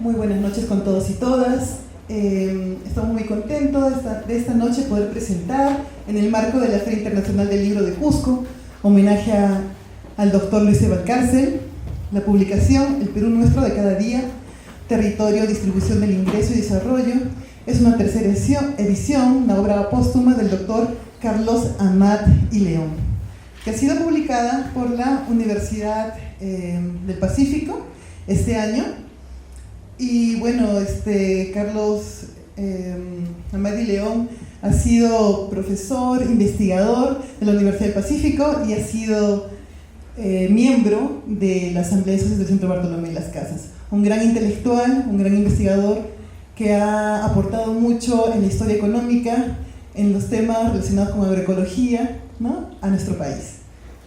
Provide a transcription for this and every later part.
Muy buenas noches con todos y todas. Estamos muy contentos de esta noche poder presentar, en el marco de la Feria Internacional del Libro de Cusco, homenaje al doctor Luis de Valcárcel, la publicación El Perú Nuestro de Cada Día, Territorio, Distribución del Ingreso y Desarrollo. Es una tercera edición, una obra póstuma del doctor Carlos Amat y León, que ha sido publicada por la Universidad del Pacífico este año. Y bueno, Carlos Amat y León ha sido profesor, investigador de la Universidad del Pacífico y ha sido miembro de la Asamblea de Socios del Centro Bartolomé de las Casas. Un gran intelectual, un gran investigador que ha aportado mucho en la historia económica, en los temas relacionados con agroecología, ¿no?, a nuestro país.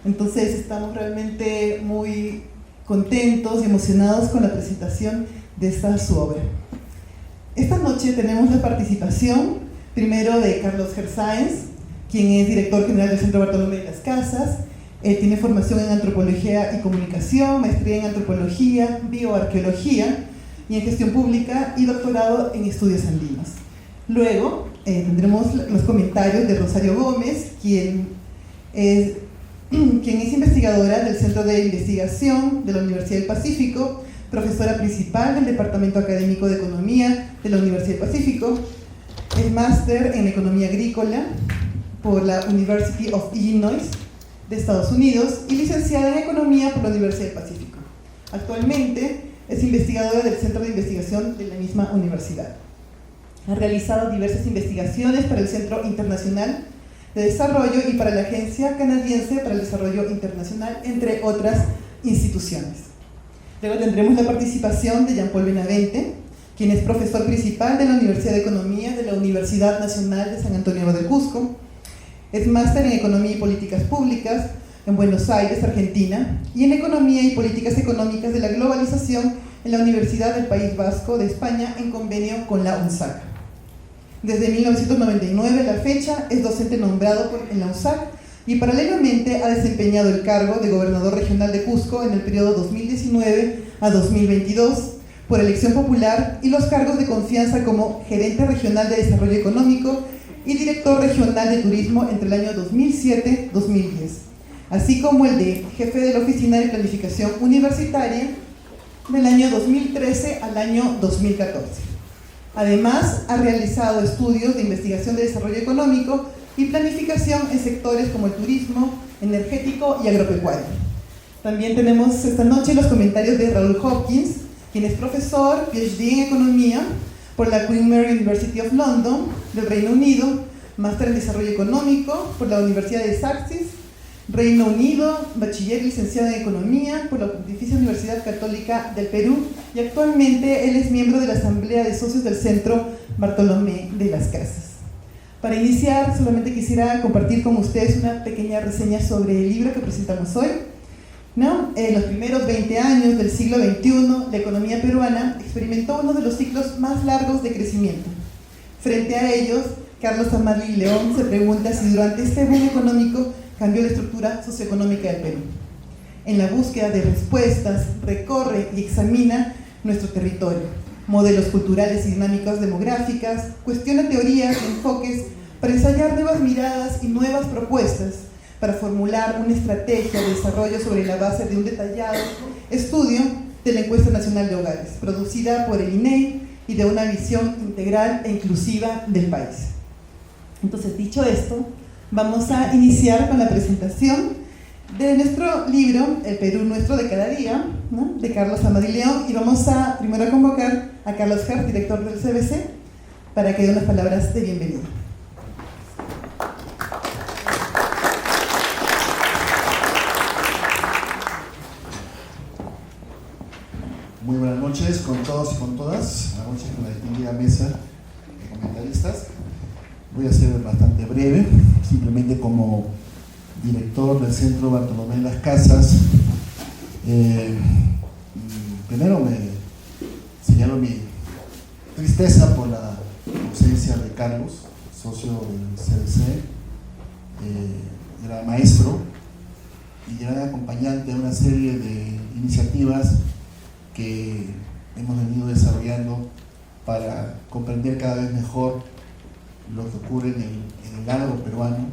Entonces estamos realmente muy contentos y emocionados con la presentación de su obra. Esta noche tenemos la participación primero de Carlos Gersáenz, quien es director general del Centro Bartolomé de las Casas. Tiene formación en antropología y comunicación, maestría en antropología, bioarqueología y en gestión pública y doctorado en estudios andinos. Luego tendremos los comentarios de Rosario Gómez, quien es investigadora del Centro de Investigación de la Universidad del Pacífico, profesora principal del Departamento Académico de Economía de la Universidad del Pacífico, es máster en Economía Agrícola por la University of Illinois de Estados Unidos y licenciada en Economía por la Universidad del Pacífico. Actualmente es investigadora del Centro de Investigación de la misma universidad. Ha realizado diversas investigaciones para el Centro Internacional de Desarrollo y para la Agencia Canadiense para el Desarrollo Internacional, entre otras instituciones. Luego tendremos la participación de Jean-Paul Benavente, quien es profesor principal de la Universidad de Economía de la Universidad Nacional de San Antonio del Cusco. Es máster en Economía y Políticas Públicas en Buenos Aires, Argentina, y en Economía y Políticas Económicas de la Globalización en la Universidad del País Vasco de España, en convenio con la UNSAC. Desde 1999 a la fecha es docente nombrado en la UNSAC y paralelamente ha desempeñado el cargo de gobernador regional de Cusco en el periodo 2019 a 2022 por elección popular y los cargos de confianza como gerente regional de desarrollo económico y director regional de turismo entre el año 2007-2010, así como el de jefe de la Oficina de Planificación Universitaria del año 2013 al año 2014. Además, ha realizado estudios de investigación de desarrollo económico y planificación en sectores como el turismo, energético y agropecuario. También tenemos esta noche los comentarios de Raúl Hopkins, quien es profesor PhD en Economía por la Queen Mary University of London del Reino Unido, máster en Desarrollo Económico por la Universidad de Sussex, Reino Unido, bachiller y licenciado en Economía por la Pontificia Universidad Católica del Perú, y actualmente él es miembro de la Asamblea de Socios del Centro Bartolomé de las Casas. Para iniciar, solamente quisiera compartir con ustedes una pequeña reseña sobre el libro que presentamos hoy. En los primeros 20 años del siglo XXI, la economía peruana experimentó uno de los ciclos más largos de crecimiento. Frente a ellos, Carlos Amat y León se pregunta si durante este boom económico cambió la estructura socioeconómica del Perú. En la búsqueda de respuestas, recorre y examina nuestro territorio, modelos culturales y dinámicas demográficas, cuestiona teorías y enfoques para ensayar nuevas miradas y nuevas propuestas, para formular una estrategia de desarrollo sobre la base de un detallado estudio de la Encuesta Nacional de Hogares, producida por el INEI, y de una visión integral e inclusiva del país. Entonces, dicho esto, vamos a iniciar con la presentación de nuestro libro, El Perú Nuestro de Cada Día, ¿no?, de Carlos Amat y León, y vamos a primero convocar a Carlos Hart, director del CBC, para que dé unas palabras de bienvenida. Muy buenas noches con todos y con todas. Buenas noches con la distinguida mesa de comentaristas. Voy a ser bastante breve, simplemente como director del Centro Bartolomé de las Casas. Primero me señalo mi tristeza por la ausencia de Carlos, socio del CBC. Era maestro y era acompañante de una serie de iniciativas que hemos venido desarrollando para comprender cada vez mejor lo que ocurre en el agro peruano,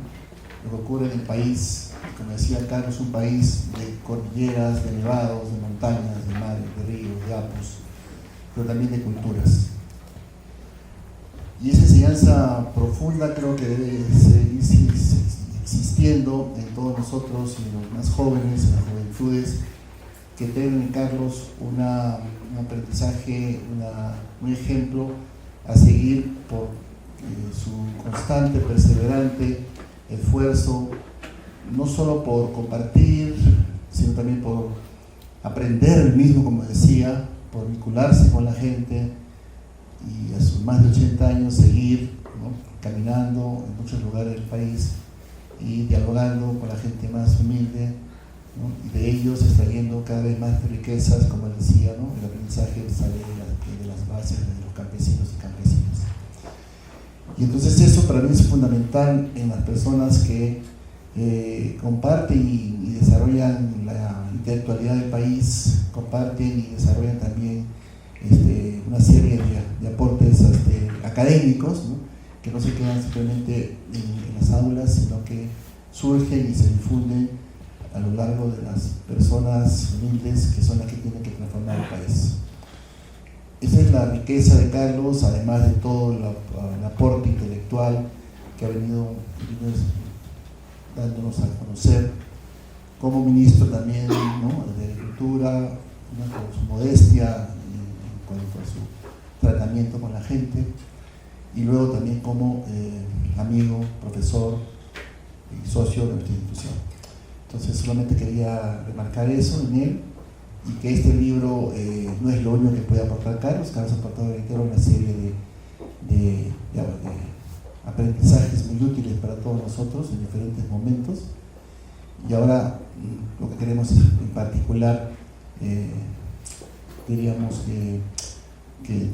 lo que ocurre en el país. Como decía Carlos, un país de cordilleras, de nevados, de montañas, de mares, de ríos, de apus, pero también de culturas. Y esa enseñanza profunda creo que debe seguir existiendo en todos nosotros, en los más jóvenes, en las juventudes, que tienen en Carlos un aprendizaje, un ejemplo a seguir por su constante, perseverante esfuerzo, no solo por compartir, sino también por aprender el mismo, como decía, por vincularse con la gente y a sus más de 80 años seguir, ¿no?, caminando en muchos lugares del país y dialogando con la gente más humilde, ¿no?, y de ellos extrayendo cada vez más riquezas, como él decía, ¿no?, el aprendizaje sale de las bases de los campesinos y campesinas. Y entonces eso para mí es fundamental en las personas que comparten y desarrollan la intelectualidad del país, comparten y desarrollan también una serie de aportes académicos, ¿no?, que no se quedan simplemente en las aulas, sino que surgen y se difunden a lo largo de las personas humildes que son las que tienen que transformar el país. Esa es la riqueza de Carlos, además de todo el aporte intelectual que ha venido dándonos a conocer como ministro también, ¿no?, de Agricultura, ¿no?, con su modestia en cuanto a su tratamiento con la gente, y luego también como amigo, profesor y socio de nuestra institución. Entonces solamente quería remarcar eso en él, y que este libro no es lo único que puede aportar Carlos. Carlos ha aportado, reitero, una serie de aprendizajes muy útiles para todos nosotros en diferentes momentos, y ahora lo que queremos es, en particular, diríamos que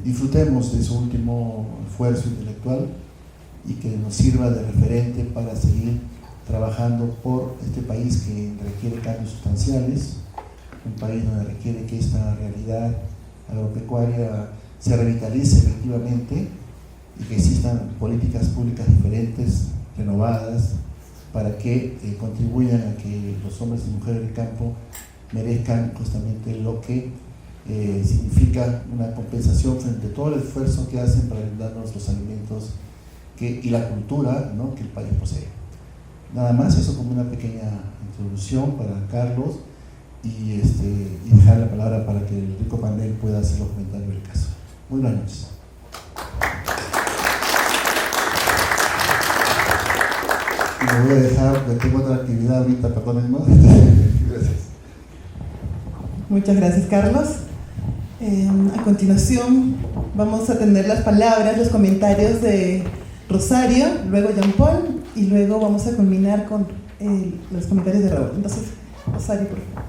disfrutemos de su último esfuerzo intelectual y que nos sirva de referente para seguir trabajando por este país que requiere cambios sustanciales, un país donde requiere que esta realidad agropecuaria se revitalice efectivamente y que existan políticas públicas diferentes, renovadas, para que contribuyan a que los hombres y mujeres del campo merezcan justamente lo que significa una compensación frente a todo el esfuerzo que hacen para brindarnos los alimentos y la cultura, ¿no?, que el país posee. Nada más, eso como una pequeña introducción para Carlos, y dejar la palabra para que el rico panel pueda hacer los comentarios del caso. Muy buenas noches. Y me voy a dejar, porque tengo otra actividad ahorita, perdónenme. Gracias. Muchas gracias, Carlos. A continuación vamos a tener las palabras, los comentarios de Rosario, luego Jean Paul, y luego vamos a culminar con los comentarios de Raúl. Entonces, Rosario, por favor.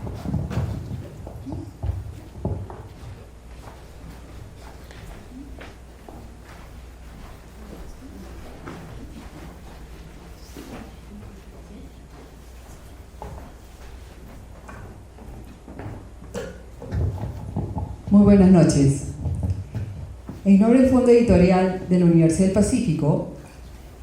Muy buenas noches. En nombre del Fondo Editorial de la Universidad del Pacífico,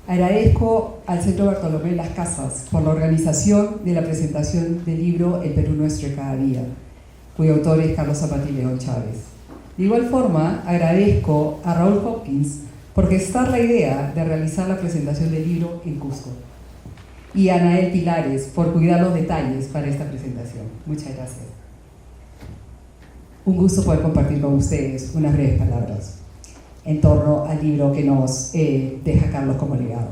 agradezco al Centro Bartolomé Las Casas por la organización de la presentación del libro El Perú Nuestro de Cada Día, cuyo autor es Carlos Zapata y León Chávez. De igual forma, agradezco a Raúl Hopkins por gestar la idea de realizar la presentación del libro en Cusco, y a Anael Pilares por cuidar los detalles para esta presentación. Muchas gracias. Un gusto poder compartir con ustedes unas breves palabras en torno al libro que nos deja Carlos como legado.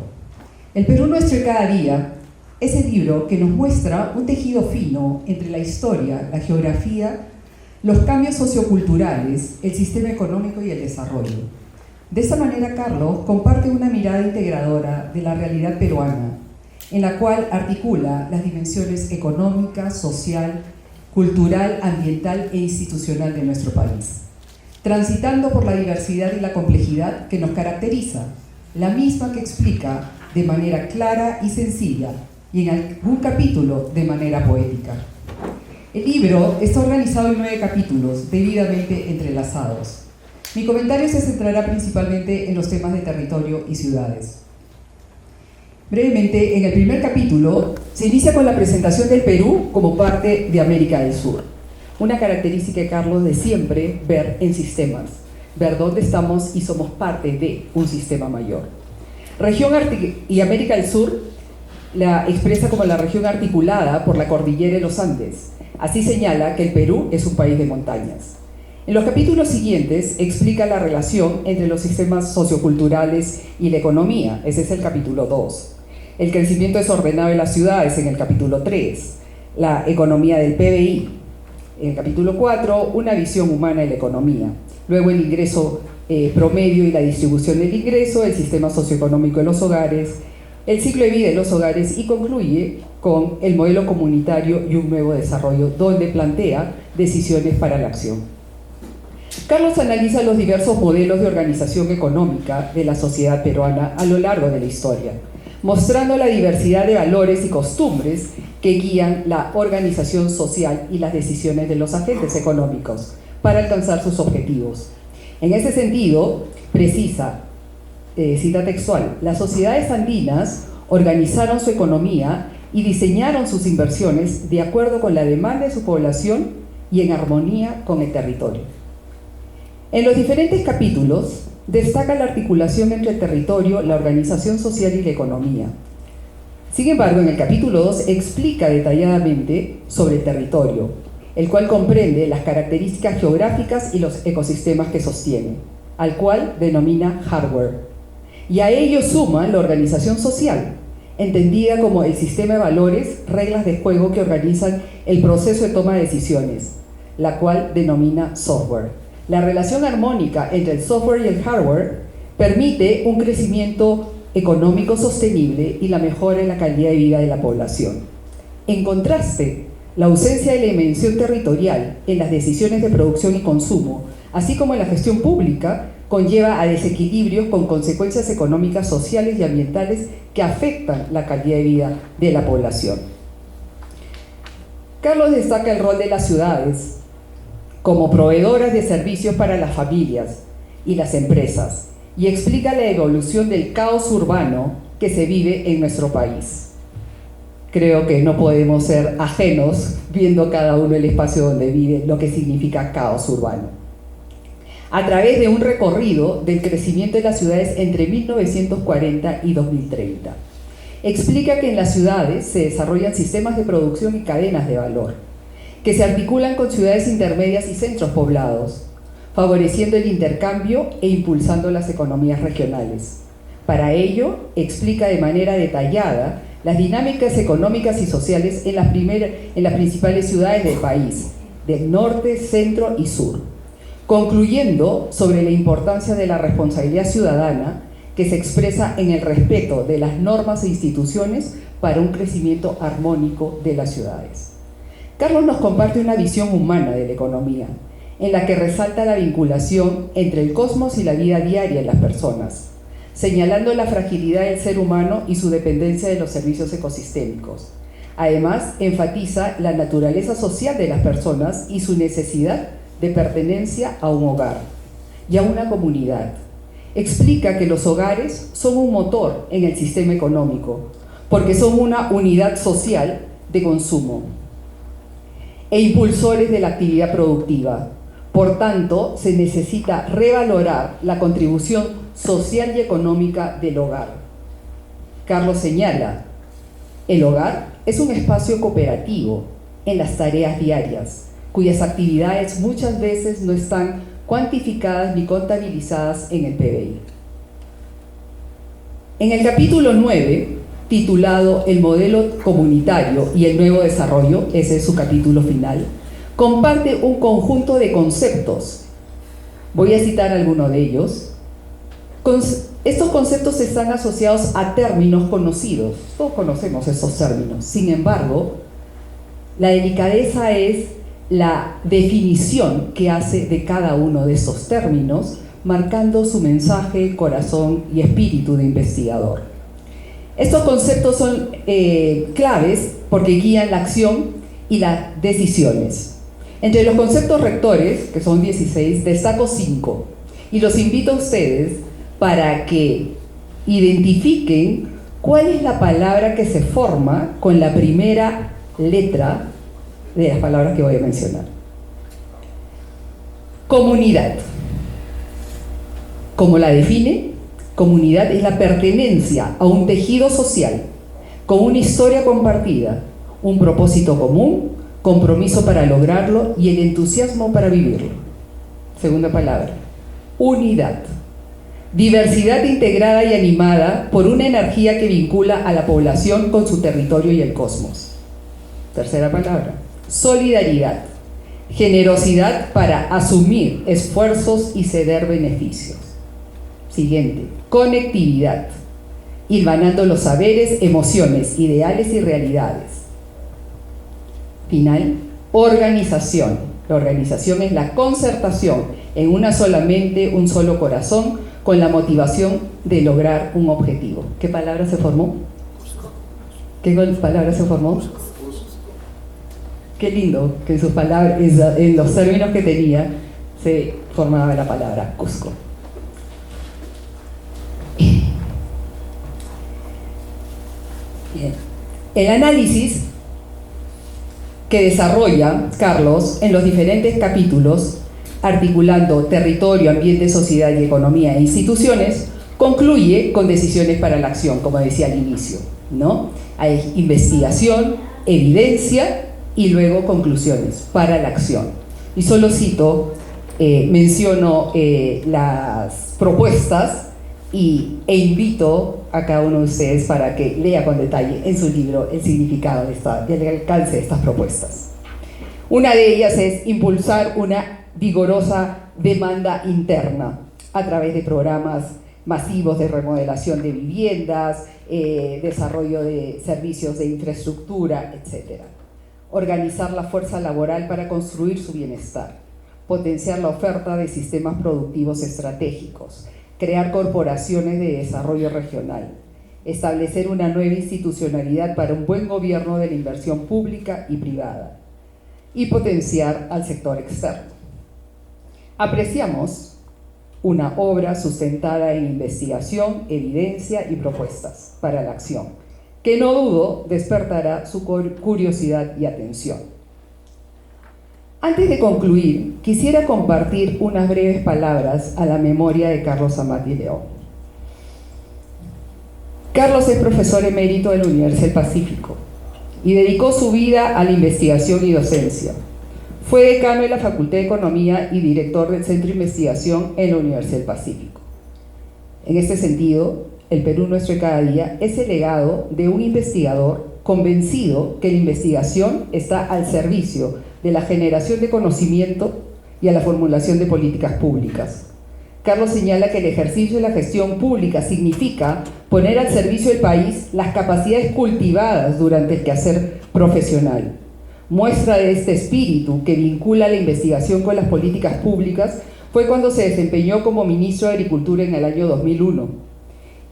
El Perú Nuestro de Cada Día es el libro que nos muestra un tejido fino entre la historia, la geografía, los cambios socioculturales, el sistema económico y el desarrollo. De esta manera, Carlos comparte una mirada integradora de la realidad peruana, en la cual articula las dimensiones económica, social, cultural, ambiental e institucional de nuestro país, transitando por la diversidad y la complejidad que nos caracteriza, la misma que explica de manera clara y sencilla, y en algún capítulo de manera poética. El libro está organizado en 9 capítulos, debidamente entrelazados. Mi comentario se centrará principalmente en los temas de territorio y ciudades. Brevemente, en el primer capítulo se inicia con la presentación del Perú como parte de América del Sur. Una característica de Carlos de siempre ver en sistemas, ver dónde estamos y somos parte de un sistema mayor. Región y América del Sur la expresa como la región articulada por la cordillera de los Andes. Así señala que el Perú es un país de montañas. En los capítulos siguientes explica la relación entre los sistemas socioculturales y la economía. Ese es el capítulo 2. El crecimiento desordenado de las ciudades en el capítulo 3. La economía del PBI. En el capítulo 4, una visión humana de la economía. Luego el ingreso promedio y la distribución del ingreso, el sistema socioeconómico de los hogares, el ciclo de vida de los hogares, y concluye con el modelo comunitario y un nuevo desarrollo, donde plantea decisiones para la acción. Carlos analiza los diversos modelos de organización económica de la sociedad peruana a lo largo de la historia, mostrando la diversidad de valores y costumbres que guían la organización social y las decisiones de los agentes económicos para alcanzar sus objetivos. En ese sentido, precisa, cita textual, las sociedades andinas organizaron su economía y diseñaron sus inversiones de acuerdo con la demanda de su población y en armonía con el territorio. En los diferentes capítulos destaca la articulación entre el territorio, la organización social y la economía. Sin embargo, en el capítulo 2 explica detalladamente sobre el territorio, el cual comprende las características geográficas y los ecosistemas que sostiene, al cual denomina hardware. Y a ello suma la organización social, entendida como el sistema de valores, reglas de juego que organizan el proceso de toma de decisiones, la cual denomina software. La relación armónica entre el software y el hardware permite un crecimiento económico sostenible y la mejora en la calidad de vida de la población. En contraste, la ausencia de la dimensión territorial en las decisiones de producción y consumo, así como en la gestión pública, conlleva a desequilibrios con consecuencias económicas, sociales y ambientales que afectan la calidad de vida de la población. Carlos destaca el rol de las ciudades como proveedoras de servicios para las familias y las empresas, y explica la evolución del caos urbano que se vive en nuestro país. Creo que no podemos ser ajenos, viendo cada uno el espacio donde vive, lo que significa caos urbano. A través de un recorrido del crecimiento de las ciudades entre 1940 y 2030. Explica que en las ciudades se desarrollan sistemas de producción y cadenas de valor, que se articulan con ciudades intermedias y centros poblados, favoreciendo el intercambio e impulsando las economías regionales. Para ello, explica de manera detallada las dinámicas económicas y sociales en las principales ciudades del país, del norte, centro y sur, concluyendo sobre la importancia de la responsabilidad ciudadana que se expresa en el respeto de las normas e instituciones para un crecimiento armónico de las ciudades. Carlos nos comparte una visión humana de la economía, en la que resalta la vinculación entre el cosmos y la vida diaria de las personas, señalando la fragilidad del ser humano y su dependencia de los servicios ecosistémicos. Además, enfatiza la naturaleza social de las personas y su necesidad de pertenencia a un hogar y a una comunidad. Explica que los hogares son un motor en el sistema económico, porque son una unidad social de consumo e impulsores de la actividad productiva. Por tanto, se necesita revalorar la contribución social y económica del hogar. Carlos señala, el hogar es un espacio cooperativo en las tareas diarias, cuyas actividades muchas veces no están cuantificadas ni contabilizadas en el PBI. En el capítulo 9, titulado El modelo comunitario y el nuevo desarrollo, ese es su capítulo final, comparte un conjunto de conceptos. Voy a citar algunos de ellos. Estos conceptos están asociados a términos conocidos. Todos conocemos esos términos. Sin embargo, la delicadeza es la definición que hace de cada uno de esos términos, marcando su mensaje, corazón y espíritu de investigador. Estos conceptos son claves porque guían la acción y las decisiones. Entre los conceptos rectores, que son 16, destaco 5 y los invito a ustedes para que identifiquen cuál es la palabra que se forma con la primera letra de las palabras que voy a mencionar. Comunidad. Como la define, comunidad es la pertenencia a un tejido social con una historia compartida, un propósito común, compromiso para lograrlo y el entusiasmo para vivirlo. Segunda palabra, unidad. Diversidad integrada y animada por una energía que vincula a la población con su territorio y el cosmos. Tercera palabra, solidaridad. Generosidad para asumir esfuerzos y ceder beneficios. Siguiente, conectividad. Hilvanando los saberes, emociones, ideales y realidades. Final, organización. La organización es la concertación en una sola mente, un solo corazón, con la motivación de lograr un objetivo. ¿Qué palabra se formó? ¿Qué palabra se formó? Qué lindo que en sus palabras, en los términos que tenía, se formaba la palabra Cusco. Bien. El análisis que desarrolla Carlos en los diferentes capítulos, articulando territorio, ambiente, sociedad y economía e instituciones, concluye con decisiones para la acción, como decía al inicio, ¿no? Hay investigación, evidencia y luego conclusiones para la acción. Y solo cito, menciono las propuestas e invito a cada uno de ustedes para que lea con detalle en su libro el significado del alcance de estas propuestas. Una de ellas es impulsar una vigorosa demanda interna a través de programas masivos de remodelación de viviendas, desarrollo de servicios de infraestructura, etc. Organizar la fuerza laboral para construir su bienestar, potenciar la oferta de sistemas productivos estratégicos, crear corporaciones de desarrollo regional, establecer una nueva institucionalidad para un buen gobierno de la inversión pública y privada, y potenciar al sector externo. Apreciamos una obra sustentada en investigación, evidencia y propuestas para la acción, que no dudo despertará su curiosidad y atención. Antes de concluir, quisiera compartir unas breves palabras a la memoria de Carlos Amat y León. Carlos es profesor emérito de la Universidad del Pacífico y dedicó su vida a la investigación y docencia. Fue decano de la Facultad de Economía y director del Centro de Investigación en la Universidad del Pacífico. En este sentido, el Perú nuestro de cada día es el legado de un investigador convencido que la investigación está al servicio de la generación de conocimiento y a la formulación de políticas públicas. Carlos señala que el ejercicio de la gestión pública significa poner al servicio del país las capacidades cultivadas durante el quehacer profesional. Muestra de este espíritu que vincula la investigación con las políticas públicas fue cuando se desempeñó como ministro de Agricultura en el año 2001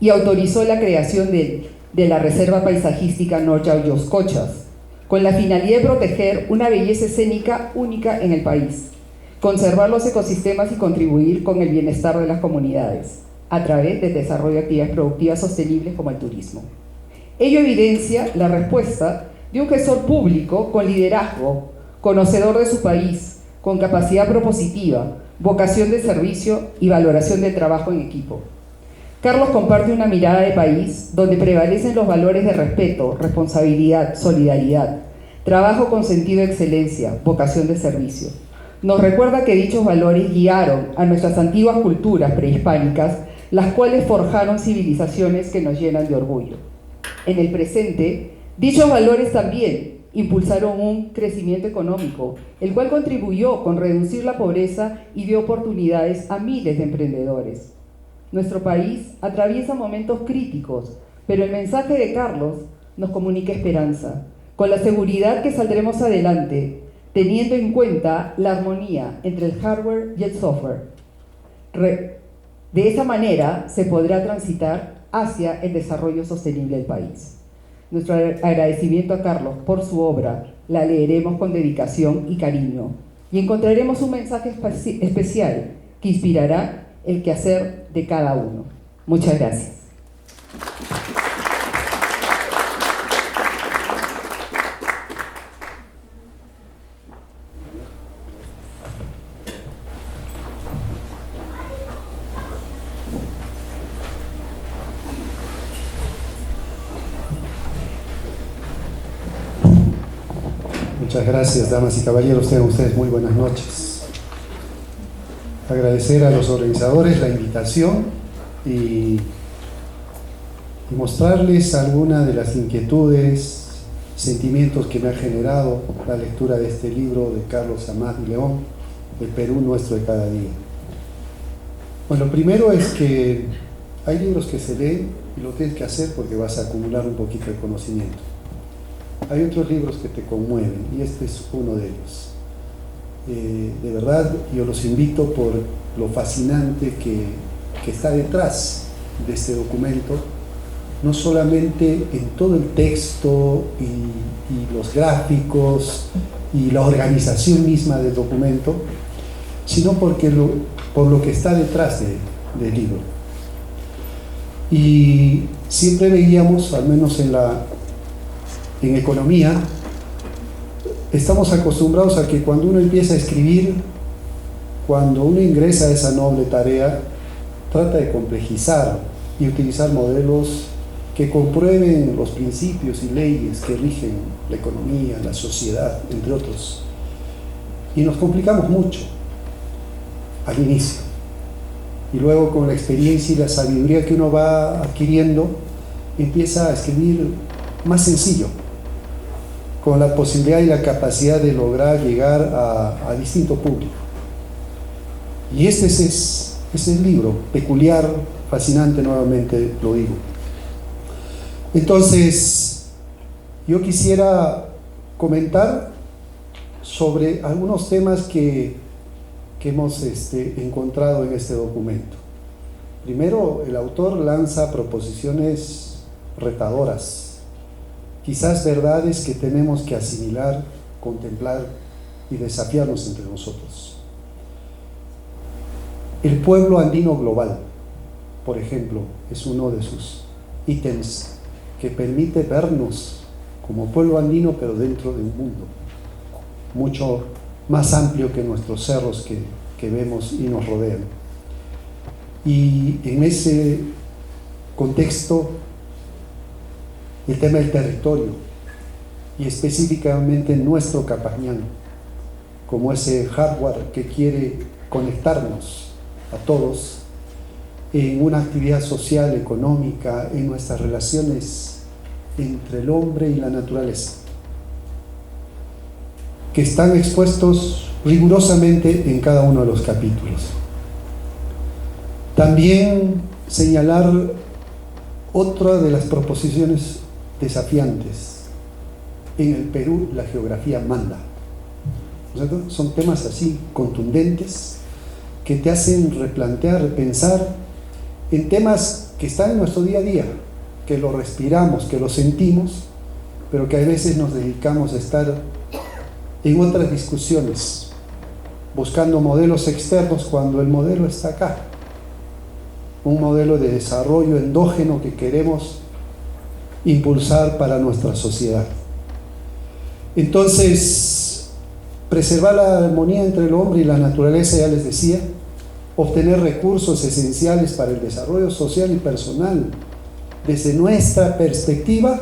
y autorizó la creación de la Reserva Paisajística Norte-Ayoscochas, con la finalidad de proteger una belleza escénica única en el país, conservar los ecosistemas y contribuir con el bienestar de las comunidades, a través del desarrollo de actividades productivas sostenibles como el turismo. Ello evidencia la respuesta de un gestor público con liderazgo, conocedor de su país, con capacidad propositiva, vocación de servicio y valoración del trabajo en equipo. Carlos comparte una mirada de país donde prevalecen los valores de respeto, responsabilidad, solidaridad, trabajo con sentido de excelencia, vocación de servicio. Nos recuerda que dichos valores guiaron a nuestras antiguas culturas prehispánicas, las cuales forjaron civilizaciones que nos llenan de orgullo. En el presente, dichos valores también impulsaron un crecimiento económico, el cual contribuyó con reducir la pobreza y dio oportunidades a miles de emprendedores. Nuestro país atraviesa momentos críticos, pero el mensaje de Carlos nos comunica esperanza, con la seguridad que saldremos adelante, teniendo en cuenta la armonía entre el hardware y el software. De esa manera se podrá transitar hacia el desarrollo sostenible del país. Nuestro agradecimiento a Carlos por su obra, La leeremos con dedicación y cariño y encontraremos un mensaje especial que inspirará el quehacer de cada uno. Muchas gracias. Muchas gracias, damas y caballeros. Tengan ustedes muy buenas noches. Agradecer a los organizadores la invitación y mostrarles algunas de las inquietudes, sentimientos que me ha generado la lectura de este libro de Carlos Amat y León, El Perú nuestro de cada día. Bueno, lo primero es que hay libros que se leen y lo tienes que hacer porque vas a acumular un poquito de conocimiento. Hay otros libros que te conmueven y este es uno de ellos. De verdad, yo los invito por lo fascinante que está detrás de este documento, no solamente en todo el texto y los gráficos y la organización misma del documento, sino por lo que está detrás del libro. Y siempre veíamos, al menos en economía, estamos acostumbrados a que cuando uno empieza a escribir, cuando uno ingresa a esa noble tarea, trata de complejizar y utilizar modelos que comprueben los principios y leyes que rigen la economía, la sociedad, entre otros. Y nos complicamos mucho al inicio. Y luego, con la experiencia y la sabiduría que uno va adquiriendo, empieza a escribir más sencillo, con la posibilidad y la capacidad de lograr llegar a distinto público. Y este es el libro, peculiar, fascinante, nuevamente lo digo. Entonces, yo quisiera comentar sobre algunos temas que hemos encontrado en este documento. Primero, el autor lanza proposiciones retadoras, quizás verdades que tenemos que asimilar, contemplar y desafiarnos entre nosotros. El pueblo andino global, por ejemplo, es uno de sus ítems que permite vernos como pueblo andino, pero dentro de un mundo mucho más amplio que nuestros cerros que vemos y nos rodean. Y en ese contexto, el tema del territorio, y específicamente nuestro Capañán, como ese hardware que quiere conectarnos a todos en una actividad social, económica, en nuestras relaciones entre el hombre y la naturaleza, que están expuestos rigurosamente en cada uno de los capítulos. También señalar otra de las proposiciones desafiantes. En el Perú la geografía manda. ¿No? Son temas así contundentes que te hacen replantear, repensar en temas que están en nuestro día a día, que lo respiramos, que lo sentimos, pero que a veces nos dedicamos a estar en otras discusiones, buscando modelos externos cuando el modelo está acá. Un modelo de desarrollo endógeno que queremos impulsar para nuestra sociedad. Entonces, preservar la armonía entre el hombre y la naturaleza, ya les decía, obtener recursos esenciales para el desarrollo social y personal, desde nuestra perspectiva,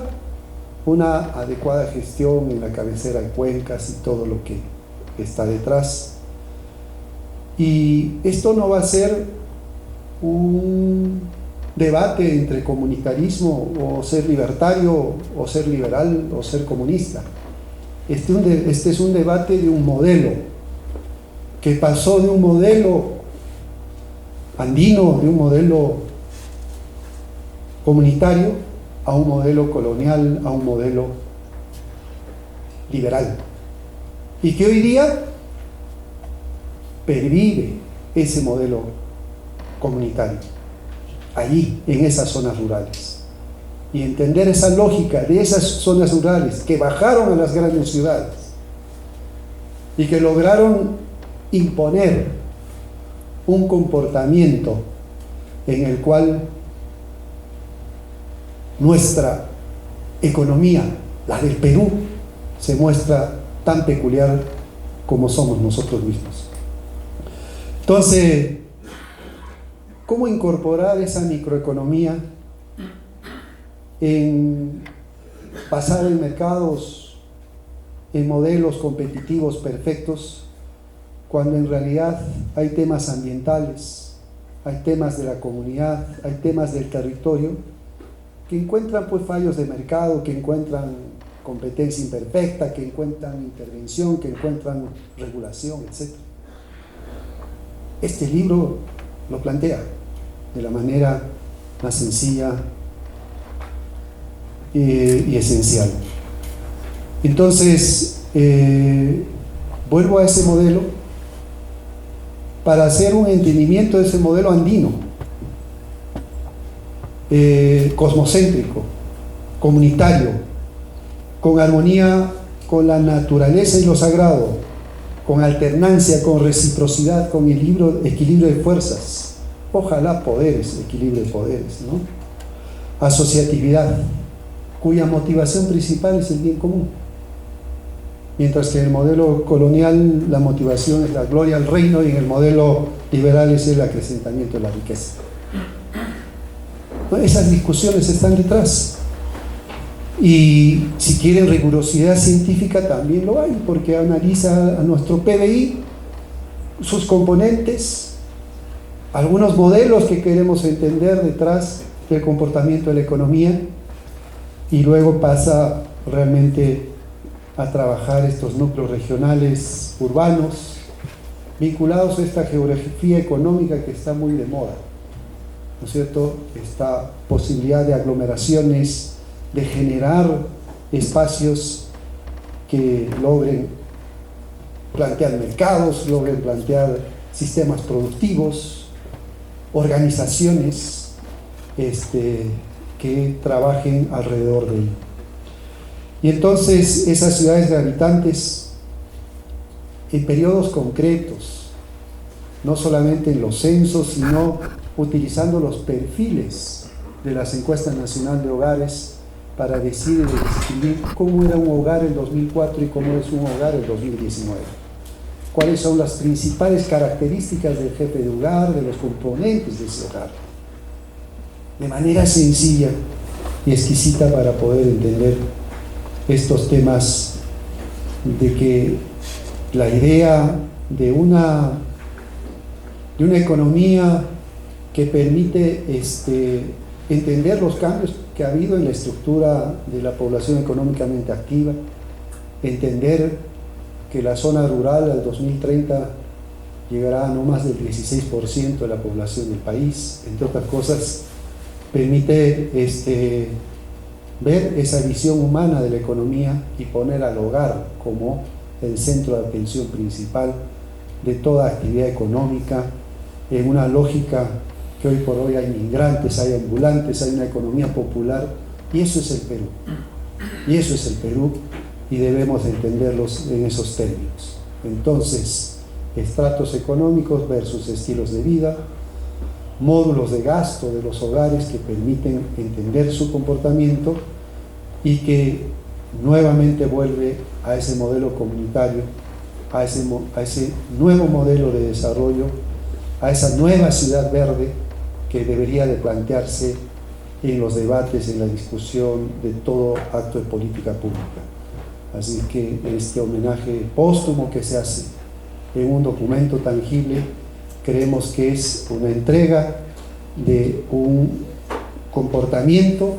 una adecuada gestión en la cabecera de cuencas y todo lo que está detrás. Y esto no va a ser un debate entre comunitarismo o ser libertario o ser liberal o ser comunista. Este es un debate de un modelo que pasó de un modelo andino, de un modelo comunitario, a un modelo colonial, a un modelo liberal, y que hoy día pervive ese modelo comunitario allí, en esas zonas rurales. y entender esa lógica de esas zonas rurales que bajaron a las grandes ciudades y que lograron imponer un comportamiento en el cual nuestra economía, la del Perú, se muestra tan peculiar como somos nosotros mismos. Entonces, ¿cómo incorporar esa microeconomía en basar en mercados, en modelos competitivos perfectos, cuando en realidad hay temas ambientales, hay temas de la comunidad, hay temas del territorio que encuentran pues fallos de mercado, que encuentran competencia imperfecta, que encuentran intervención, que encuentran regulación, etc. Este libro lo plantea de la manera más sencilla y esencial. Entonces, vuelvo a ese modelo para hacer un entendimiento de ese modelo andino, cosmocéntrico, comunitario, con armonía con la naturaleza y lo sagrado, con alternancia, con reciprocidad, con equilibrio de fuerzas, ojalá poderes, equilibrio de poderes, ¿no? Asociatividad, cuya motivación principal es el bien común, mientras que en el modelo colonial la motivación es la gloria al reino y en el modelo liberal es el acrecentamiento de la riqueza. Esas discusiones están detrás. Y si quieren rigurosidad científica también lo hay, porque analiza a nuestro PBI, sus componentes, algunos modelos que queremos entender detrás del comportamiento de la economía, y luego pasa realmente a trabajar estos núcleos regionales urbanos vinculados a esta geografía económica que está muy de moda, ¿no es cierto? Esta posibilidad de aglomeraciones, de generar espacios que logren plantear mercados, logren plantear sistemas productivos, organizaciones que trabajen alrededor de ello. Y entonces esas ciudades de habitantes, en periodos concretos, no solamente en los censos, sino utilizando los perfiles de las encuestas nacionales de hogares para decir y describir cómo era un hogar en 2004 y cómo es un hogar en 2019. Cuáles son las principales características del jefe de hogar, de los componentes de ese hogar. De manera sencilla y exquisita para poder entender estos temas de que la idea de una economía que permite entender los cambios que ha habido en la estructura de la población económicamente activa, entender que la zona rural al 2030 llegará a no más del 16% de la población del país, entre otras cosas, permite ver esa visión humana de la economía y poner al hogar como el centro de atención principal de toda actividad económica, en una lógica que hoy por hoy hay migrantes, hay ambulantes, hay una economía popular, y eso es el Perú. Y eso es el Perú, y debemos entenderlos en esos términos. Entonces, estratos económicos versus estilos de vida, módulos de gasto de los hogares que permiten entender su comportamiento y que nuevamente vuelve a ese modelo comunitario, a ese nuevo modelo de desarrollo, a esa nueva ciudad verde que debería de plantearse en los debates, en la discusión de todo acto de política pública. Así que este homenaje póstumo que se hace en un documento tangible, creemos que es una entrega de un comportamiento,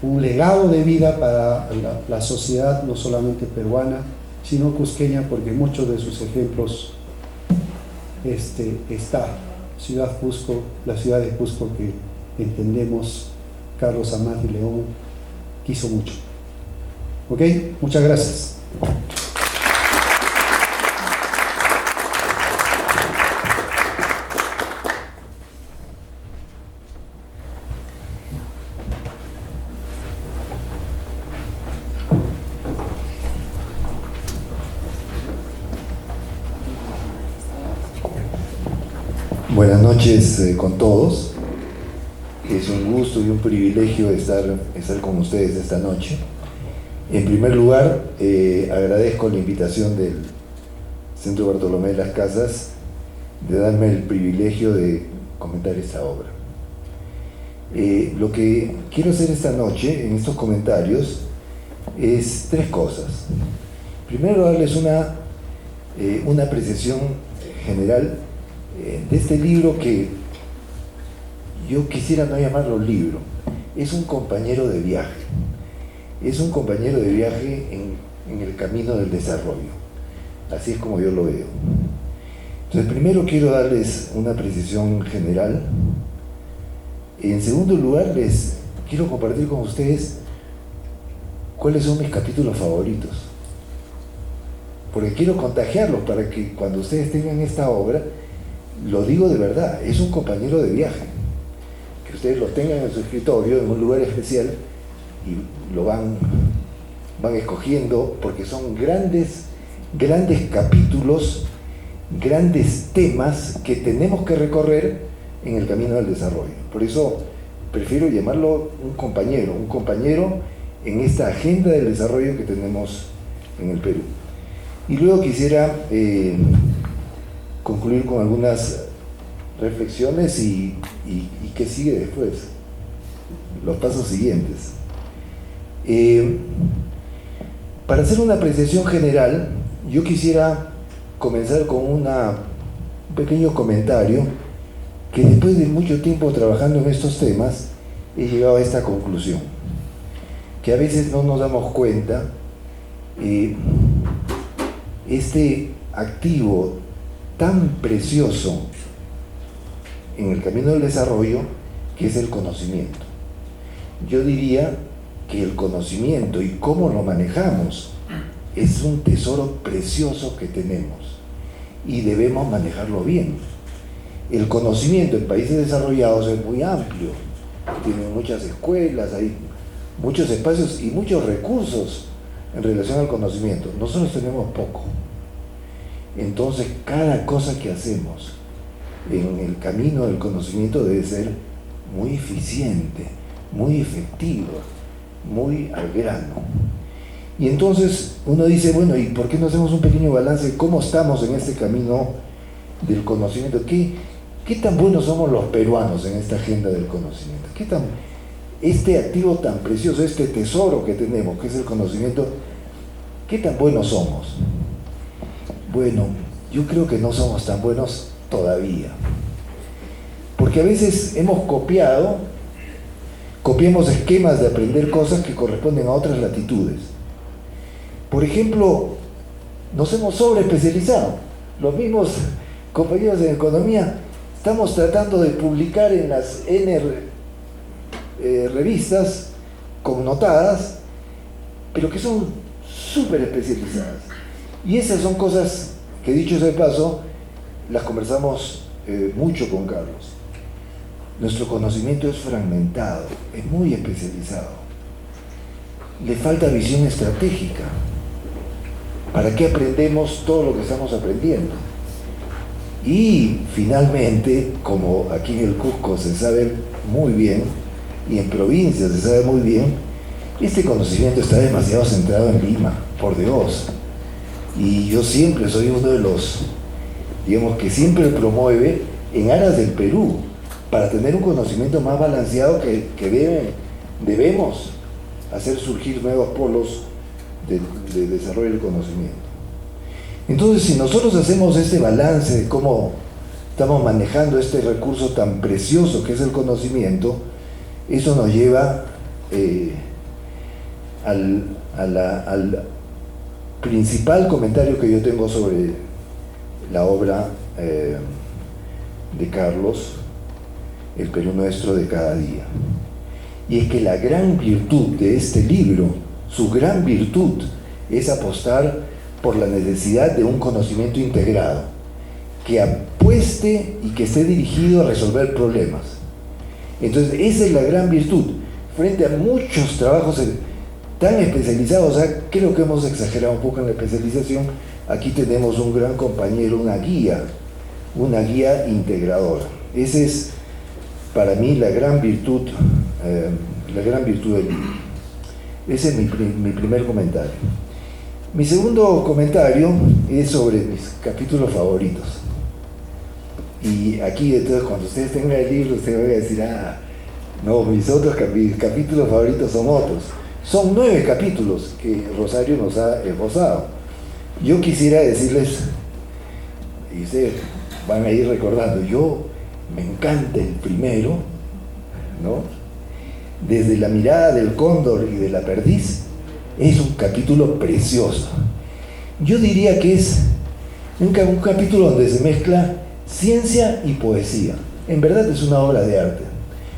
un legado de vida para la sociedad, no solamente peruana, sino cusqueña, porque muchos de sus ejemplos está Ciudad Cusco, la ciudad de Cusco que entendemos Carlos Amat y León quiso mucho. ¿Ok? Muchas gracias. Buenas noches con todos. Es un gusto y un privilegio estar con ustedes esta noche. En primer lugar, agradezco la invitación del Centro Bartolomé de las Casas de darme el privilegio de comentar esta obra. Lo que quiero hacer esta noche en estos comentarios es tres cosas. Primero, darles una apreciación general de este libro que yo quisiera no llamarlo libro, es un compañero de viaje. Es un compañero de viaje en el camino del desarrollo. Así es como yo lo veo. Entonces, primero quiero darles una precisión general. En segundo lugar, les quiero compartir con ustedes cuáles son mis capítulos favoritos. Porque quiero contagiarlos para que cuando ustedes tengan esta obra, lo digo de verdad, es un compañero de viaje. Que ustedes lo tengan en su escritorio, en un lugar especial, y lo van escogiendo, porque son grandes capítulos, grandes temas que tenemos que recorrer en el camino del desarrollo. Por eso prefiero llamarlo un compañero en esta agenda del desarrollo que tenemos en el Perú. Y luego quisiera concluir con algunas reflexiones y qué sigue después, los pasos siguientes. Para hacer una apreciación general, yo quisiera comenzar con un pequeño comentario que después de mucho tiempo trabajando en estos temas he llegado a esta conclusión, que a veces no nos damos cuenta este activo tan precioso en el camino del desarrollo que es el conocimiento. Yo diría que el conocimiento y cómo lo manejamos es un tesoro precioso que tenemos y debemos manejarlo bien. El conocimiento en países desarrollados es muy amplio, tienen muchas escuelas, hay muchos espacios y muchos recursos en relación al conocimiento. Nosotros tenemos poco. Entonces, cada cosa que hacemos en el camino del conocimiento debe ser muy eficiente, muy efectiva, muy al grano. Y entonces uno dice, bueno, ¿y por qué no hacemos un pequeño balance de cómo estamos en este camino del conocimiento? ¿Qué tan buenos somos los peruanos en esta agenda del conocimiento? Este activo tan precioso, este tesoro que tenemos, que es el conocimiento, ¿qué tan buenos somos? Bueno, yo creo que no somos tan buenos todavía. Porque a veces copiamos esquemas de aprender cosas que corresponden a otras latitudes. Por ejemplo, nos hemos sobreespecializado. Los mismos compañeros en economía estamos tratando de publicar en las N revistas connotadas, pero que son súper especializadas. Y esas son cosas que, dicho sea de paso, las conversamos mucho con Carlos. Nuestro conocimiento es fragmentado, es muy especializado. Le falta visión estratégica. ¿Para qué aprendemos todo lo que estamos aprendiendo? Y finalmente, como aquí en el Cusco se sabe muy bien, y en provincias se sabe muy bien, este conocimiento está demasiado centrado en Lima, por Dios. Y yo siempre soy uno de los, digamos, que siempre promueve en aras del Perú, para tener un conocimiento más balanceado que debemos hacer surgir nuevos polos de desarrollo del conocimiento. Entonces, si nosotros hacemos este balance de cómo estamos manejando este recurso tan precioso que es el conocimiento, eso nos lleva al principal comentario que yo tengo sobre la obra de Carlos, El Perú Nuestro de cada día. Y es que la gran virtud de este libro, su gran virtud, es apostar por la necesidad de un conocimiento integrado, que apueste y que esté dirigido a resolver problemas. Entonces, esa es la gran virtud. Frente a muchos trabajos tan especializados, o sea, creo que hemos exagerado un poco en la especialización, aquí tenemos un gran compañero, una guía integradora. Esa es para mí la gran virtud del libro. Ese es mi primer comentario. Mi segundo comentario es sobre mis capítulos favoritos. Y aquí entonces cuando ustedes tengan el libro, ustedes van a decir, no, mis capítulos favoritos son otros. Son 9 capítulos que Rosario nos ha esbozado. Yo quisiera decirles, y ustedes van a ir recordando, me encanta el primero, ¿no? Desde la mirada del cóndor y de la perdiz, es un capítulo precioso. Yo diría que es un capítulo donde se mezcla ciencia y poesía. En verdad es una obra de arte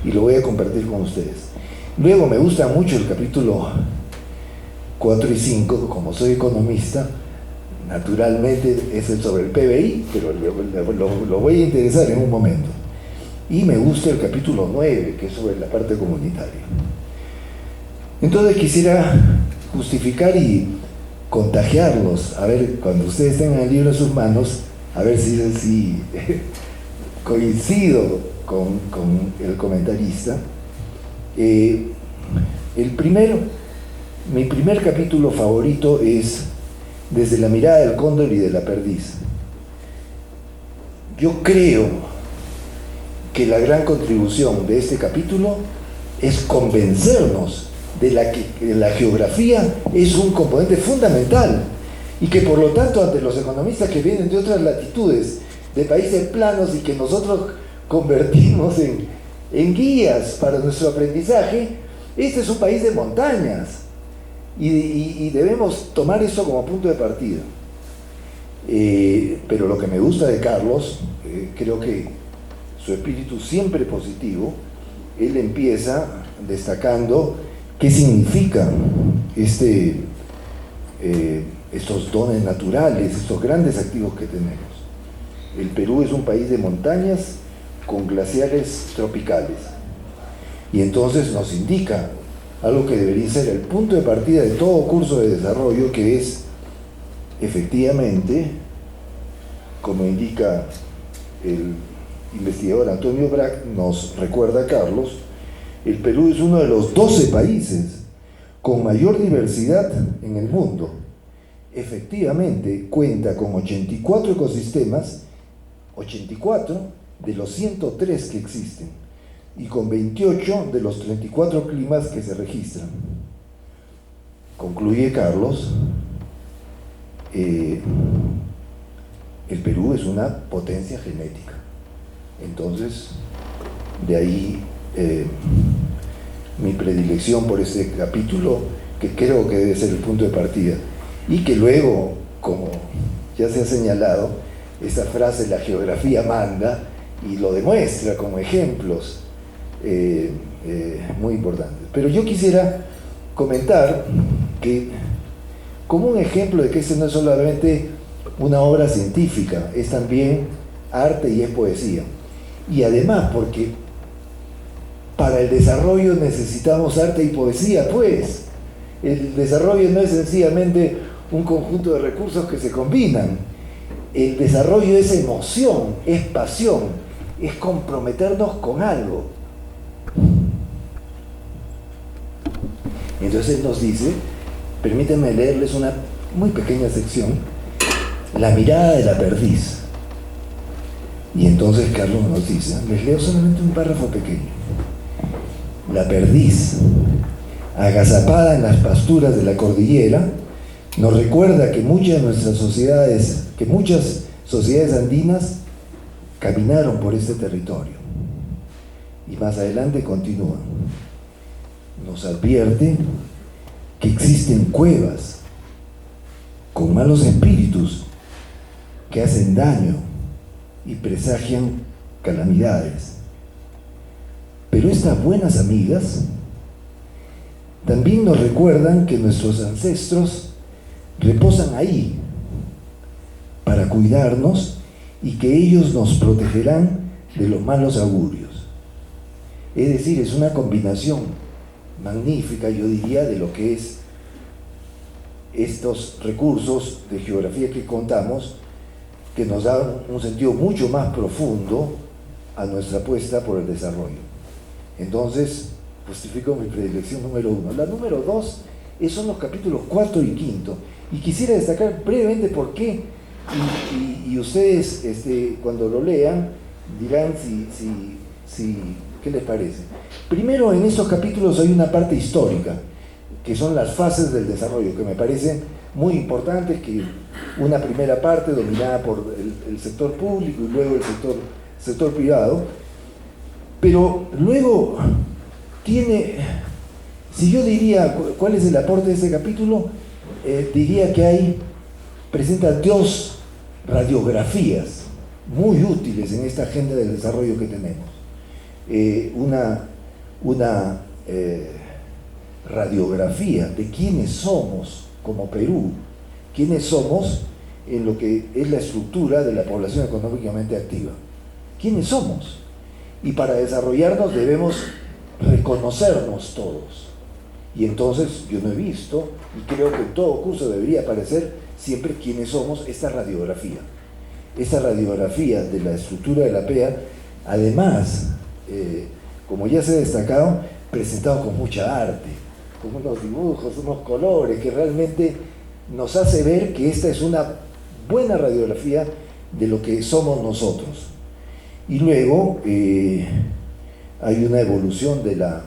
y lo voy a compartir con ustedes. Luego me gusta mucho el capítulo 4 y 5, como soy economista, naturalmente es el sobre el PBI, pero lo voy a interesar en un momento. Y me gusta el capítulo 9, que es sobre la parte comunitaria. Entonces quisiera justificar y contagiarlos, a ver, cuando ustedes tengan el libro en sus manos, a ver si coincido con el comentarista. Mi primer capítulo favorito es Desde la mirada del cóndor y de la perdiz. Yo creo que la gran contribución de este capítulo es convencernos de que la geografía es un componente fundamental y que por lo tanto ante los economistas que vienen de otras latitudes, de países planos y que nosotros convertimos en guías para nuestro aprendizaje, este es un país de montañas y debemos tomar eso como punto de partida. Pero lo que me gusta de Carlos, creo que su espíritu siempre positivo, él empieza destacando qué significan estos dones naturales, estos grandes activos que tenemos. El Perú es un país de montañas con glaciares tropicales y entonces nos indica algo que debería ser el punto de partida de todo curso de desarrollo, que es efectivamente, como indica el investigador Antonio Brack, nos recuerda Carlos, el Perú es uno de los 12 países con mayor diversidad en el mundo. Efectivamente, cuenta con 84 ecosistemas, 84 de los 103 que existen, y con 28 de los 34 climas que se registran. Concluye Carlos, el Perú es una potencia genética. Entonces, de ahí mi predilección por este capítulo, que creo que debe ser el punto de partida, y que luego, como ya se ha señalado, esta frase, la geografía manda, y lo demuestra como ejemplos muy importantes. Pero yo quisiera comentar que, como un ejemplo de que este no es solamente una obra científica, es también arte y es poesía. Y además porque para el desarrollo necesitamos arte y poesía, pues. El desarrollo no es sencillamente un conjunto de recursos que se combinan. El desarrollo es emoción, es pasión, es comprometernos con algo. Entonces él nos dice, permítanme leerles una muy pequeña sección, La mirada de la perdiz. Y entonces Carlos nos dice, les leo solamente un párrafo pequeño. La perdiz, agazapada en las pasturas de la cordillera, nos recuerda que muchas sociedades andinas caminaron por este territorio. Y más adelante continúa. Nos advierte que existen cuevas con malos espíritus que hacen daño y presagian calamidades. Pero estas buenas amigas también nos recuerdan que nuestros ancestros reposan ahí para cuidarnos y que ellos nos protegerán de los malos augurios. Es decir, es una combinación magnífica, yo diría, de lo que es estos recursos de geografía que contamos, que nos dan un sentido mucho más profundo a nuestra apuesta por el desarrollo. Entonces, justifico mi predilección número 1. La número 2 son los capítulos 4 y 5. Y quisiera destacar brevemente por qué, y ustedes cuando lo lean dirán qué les parece. Primero, en estos capítulos hay una parte histórica, que son las fases del desarrollo, que me parecen muy importantes, que una primera parte dominada por el sector público y luego el sector privado, pero luego tiene, si yo diría cuál es el aporte de este capítulo, diría que presenta 2 radiografías muy útiles en esta agenda del desarrollo que tenemos. Una radiografía de quiénes somos como Perú, quiénes somos en lo que es la estructura de la población económicamente activa. ¿Quiénes somos? Y para desarrollarnos debemos reconocernos todos. Y entonces yo no he visto, y creo que en todo curso debería aparecer siempre quiénes somos, esta radiografía de la estructura de la PEA, además, como ya se ha destacado, presentado con mucha arte, con unos dibujos, unos colores, que realmente nos hace ver que esta es una buena radiografía de lo que somos nosotros. Y luego hay una evolución de la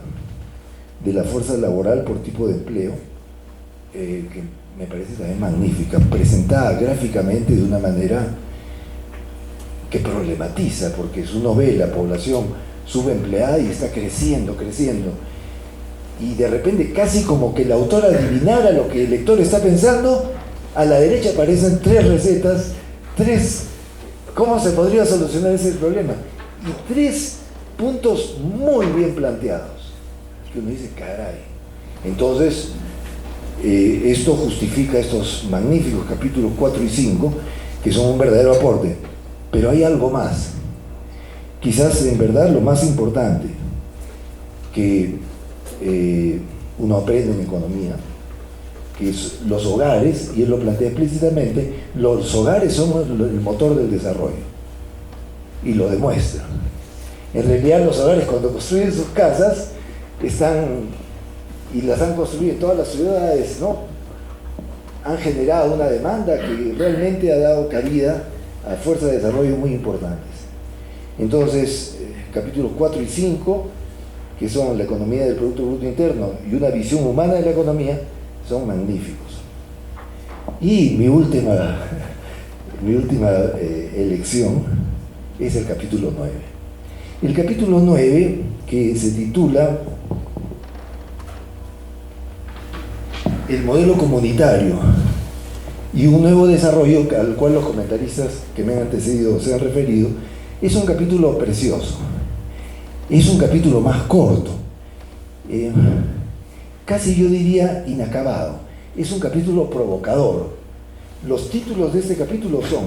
fuerza laboral por tipo de empleo, que me parece también magnífica, presentada gráficamente de una manera que problematiza, porque uno ve la población subempleada y está creciendo, y de repente casi como que el autor adivinara lo que el lector está pensando. A la derecha aparecen 3 recetas, 3 cómo se podría solucionar ese problema, y 3 puntos muy bien planteados, que uno dice, caray. Entonces, esto justifica estos magníficos capítulos 4 y 5, que son un verdadero aporte. Pero hay algo más, quizás en verdad lo más importante que uno aprende en economía, que es los hogares, y él lo plantea explícitamente. Los hogares son el motor del desarrollo, y lo demuestra. En realidad los hogares, cuando construyen sus casas, y las han construido en todas las ciudades, ¿no?, han generado una demanda que realmente ha dado cabida a fuerzas de desarrollo muy importantes. Entonces, capítulos 4 y 5, que son la economía del Producto Bruto Interno y una visión humana de la economía, son magníficos. Y mi última elección es el capítulo 9. El capítulo 9, que se titula El modelo comunitario y un nuevo desarrollo, al cual los comentaristas que me han antecedido se han referido, es un capítulo precioso. Es un capítulo más corto, casi yo diría inacabado. Es un capítulo provocador. Los títulos de este capítulo son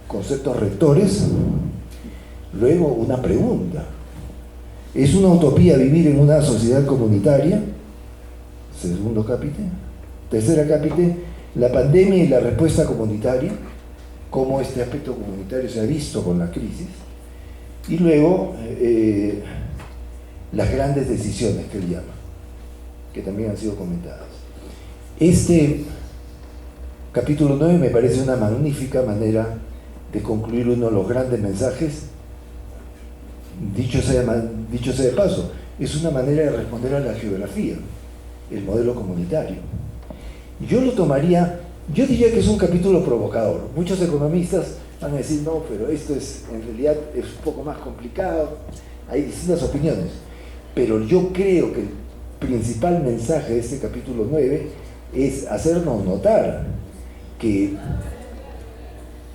conceptos rectores, luego una pregunta: ¿es una utopía vivir en una sociedad comunitaria? Segundo capítulo. Tercera capítulo: la pandemia y la respuesta comunitaria, cómo este aspecto comunitario se ha visto con la crisis. Y luego las grandes decisiones, que él llama, que también han sido comentadas. Este capítulo 9 me parece una magnífica manera de concluir uno de los grandes mensajes. Dicho sea de paso, es una manera de responder a la geografía, el modelo comunitario. Yo diría que es un capítulo provocador. Muchos economistas van a decir, no, pero esto en realidad es un poco más complicado, hay distintas opiniones, pero yo creo que el principal mensaje de este capítulo 9 es hacernos notar que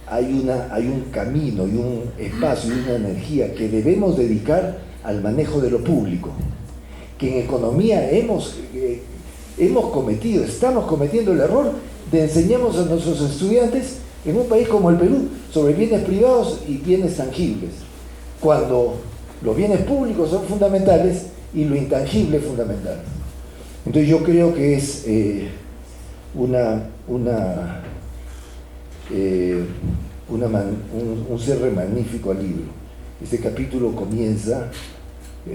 hay un camino y un espacio y una energía que debemos dedicar al manejo de lo público, que en economía estamos cometiendo el error de enseñarnos a nuestros estudiantes en un país como el Perú sobre bienes privados y bienes tangibles, cuando los bienes públicos son fundamentales y lo intangible es fundamental. Entonces yo creo que es un cierre magnífico al libro. Este capítulo comienza,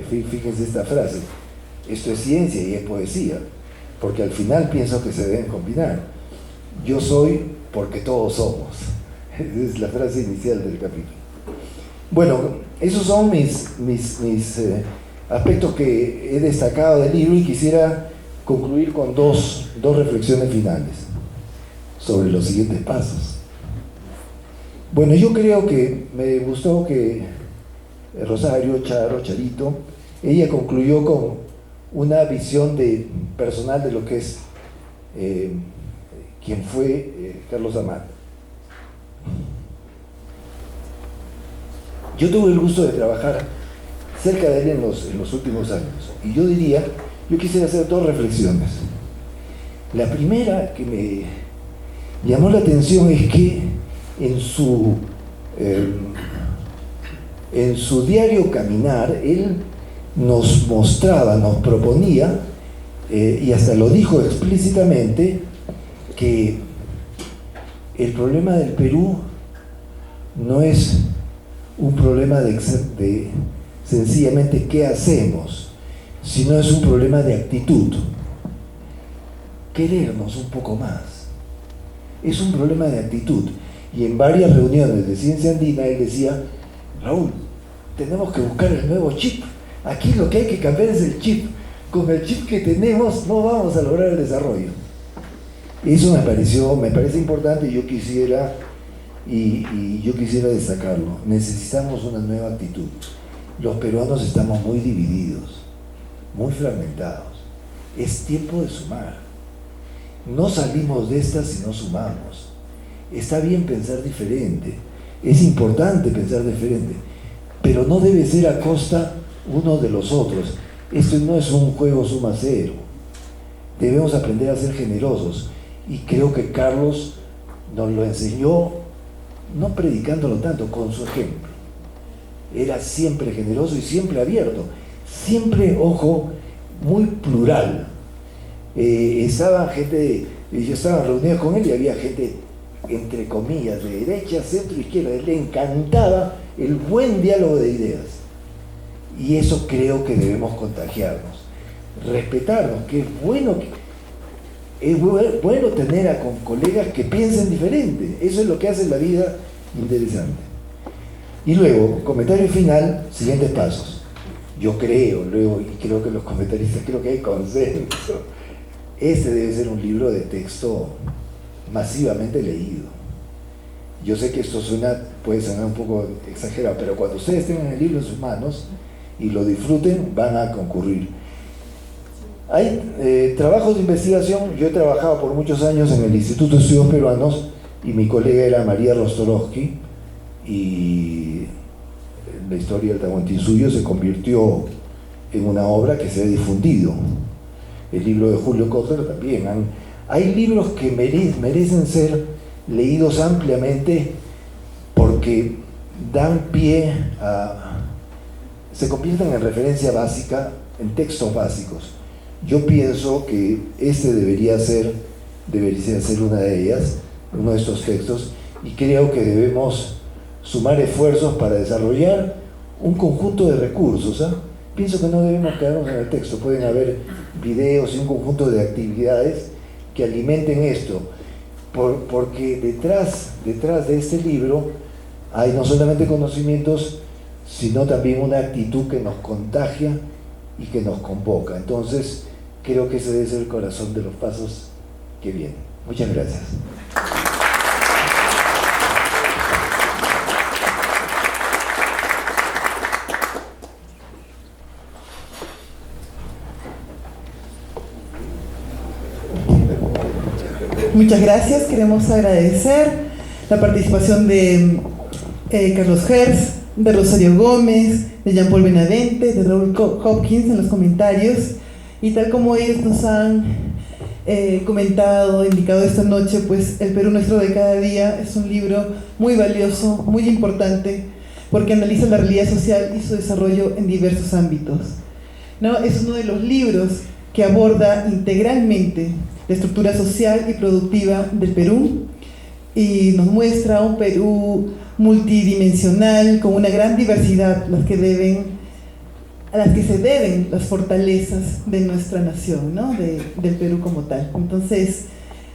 fíjense esta frase: esto es ciencia y es poesía, porque al final pienso que se deben combinar. Yo soy porque todos somos. Es la frase inicial del capítulo. Bueno, esos son mis aspectos que he destacado del libro, y quisiera concluir con dos reflexiones finales sobre los siguientes pasos. Bueno, yo creo que me gustó que Rosario, Charito, ella concluyó con una visión personal de lo que es quien fue Carlos Amat. Yo tuve el gusto de trabajar cerca de él en los últimos años, y yo quisiera hacer dos reflexiones. La primera que me llamó la atención es que en su diario caminar, él nos mostraba, nos proponía, y hasta lo dijo explícitamente, que el problema del Perú no es un problema de sencillamente qué hacemos, sino es un problema de actitud. Querernos un poco más. Es un problema de actitud. Y en varias reuniones de Ciencia Andina él decía: Raúl, tenemos que buscar el nuevo chip. Aquí lo que hay que cambiar es el chip. Con el chip que tenemos no vamos a lograr el desarrollo. Eso me parece importante, y yo quisiera destacarlo. Necesitamos una nueva actitud. Los peruanos estamos muy divididos, muy fragmentados. Es tiempo de sumar. No salimos de esta si no sumamos. Está bien pensar diferente, es importante pensar diferente, pero no debe ser a costa uno de los otros. Esto no es un juego suma cero. Debemos aprender a ser generosos, y creo que Carlos nos lo enseñó, no predicándolo tanto, con su ejemplo. Era siempre generoso y siempre abierto, siempre, ojo, muy plural. Estaba gente, yo estaba reunido con él y había gente, entre comillas, de derecha, centro, izquierda. Le encantaba el buen diálogo de ideas, y eso creo que debemos contagiarnos, respetarnos, que es bueno tener a colegas que piensen diferente. Eso es lo que hace la vida interesante. Y luego, comentario final, siguientes pasos. Yo creo, y creo que los comentaristas, creo que hay consenso, este debe ser un libro de texto masivamente leído. Yo sé que esto puede sonar un poco exagerado, pero cuando ustedes tengan el libro en sus manos y lo disfruten, van a concurrir. Hay trabajos de investigación. Yo he trabajado por muchos años en el Instituto de Estudios Peruanos, y mi colega era María Rostorowski, y la historia del Tahuantinsuyo se convirtió en una obra que se ha difundido. El libro de Julio Kotler también. Hay libros que merecen ser leídos ampliamente, porque dan pie se convierten en referencia básica, en textos básicos. Yo pienso que este debería ser una de ellas, uno de estos textos, y creo que debemos sumar esfuerzos para desarrollar un conjunto de recursos. Pienso que no debemos quedarnos en el texto. Pueden haber videos y un conjunto de actividades que alimenten esto, porque detrás de este libro hay no solamente conocimientos, sino también una actitud que nos contagia y que nos convoca. Entonces, creo que ese debe ser el corazón de los pasos que vienen. Muchas gracias. Muchas gracias. Queremos agradecer la participación de Carlos Hertz, de Rosario Gómez, de Jean-Paul Benavente, de Raúl Hopkins en los comentarios. Y tal como ellos nos han comentado, indicado esta noche, pues El Perú Nuestro de Cada Día es un libro muy valioso, muy importante, porque analiza la realidad social y su desarrollo en diversos ámbitos, ¿no? Es uno de los libros que aborda integralmente la estructura social y productiva del Perú, y nos muestra un Perú multidimensional, con una gran diversidad, a las que se deben las fortalezas de nuestra nación, ¿no? Del Perú como tal. Entonces,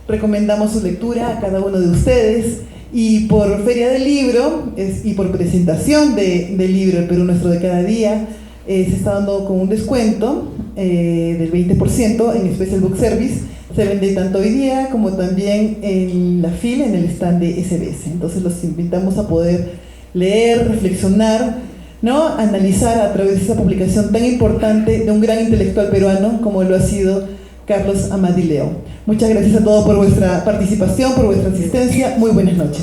recomendamos su lectura a cada uno de ustedes, y por Feria del Libro y por presentación del libro El Perú Nuestro de Cada Día, se está dando con un descuento del 20% en Special Book Service. Se vende tanto hoy día como también en la fila, en el stand de SBS. Entonces los invitamos a poder leer, reflexionar, ¿no? Analizar a través de esta publicación tan importante de un gran intelectual peruano como lo ha sido Carlos Amady León. Muchas gracias a todos por vuestra participación, por vuestra asistencia. Muy buenas noches.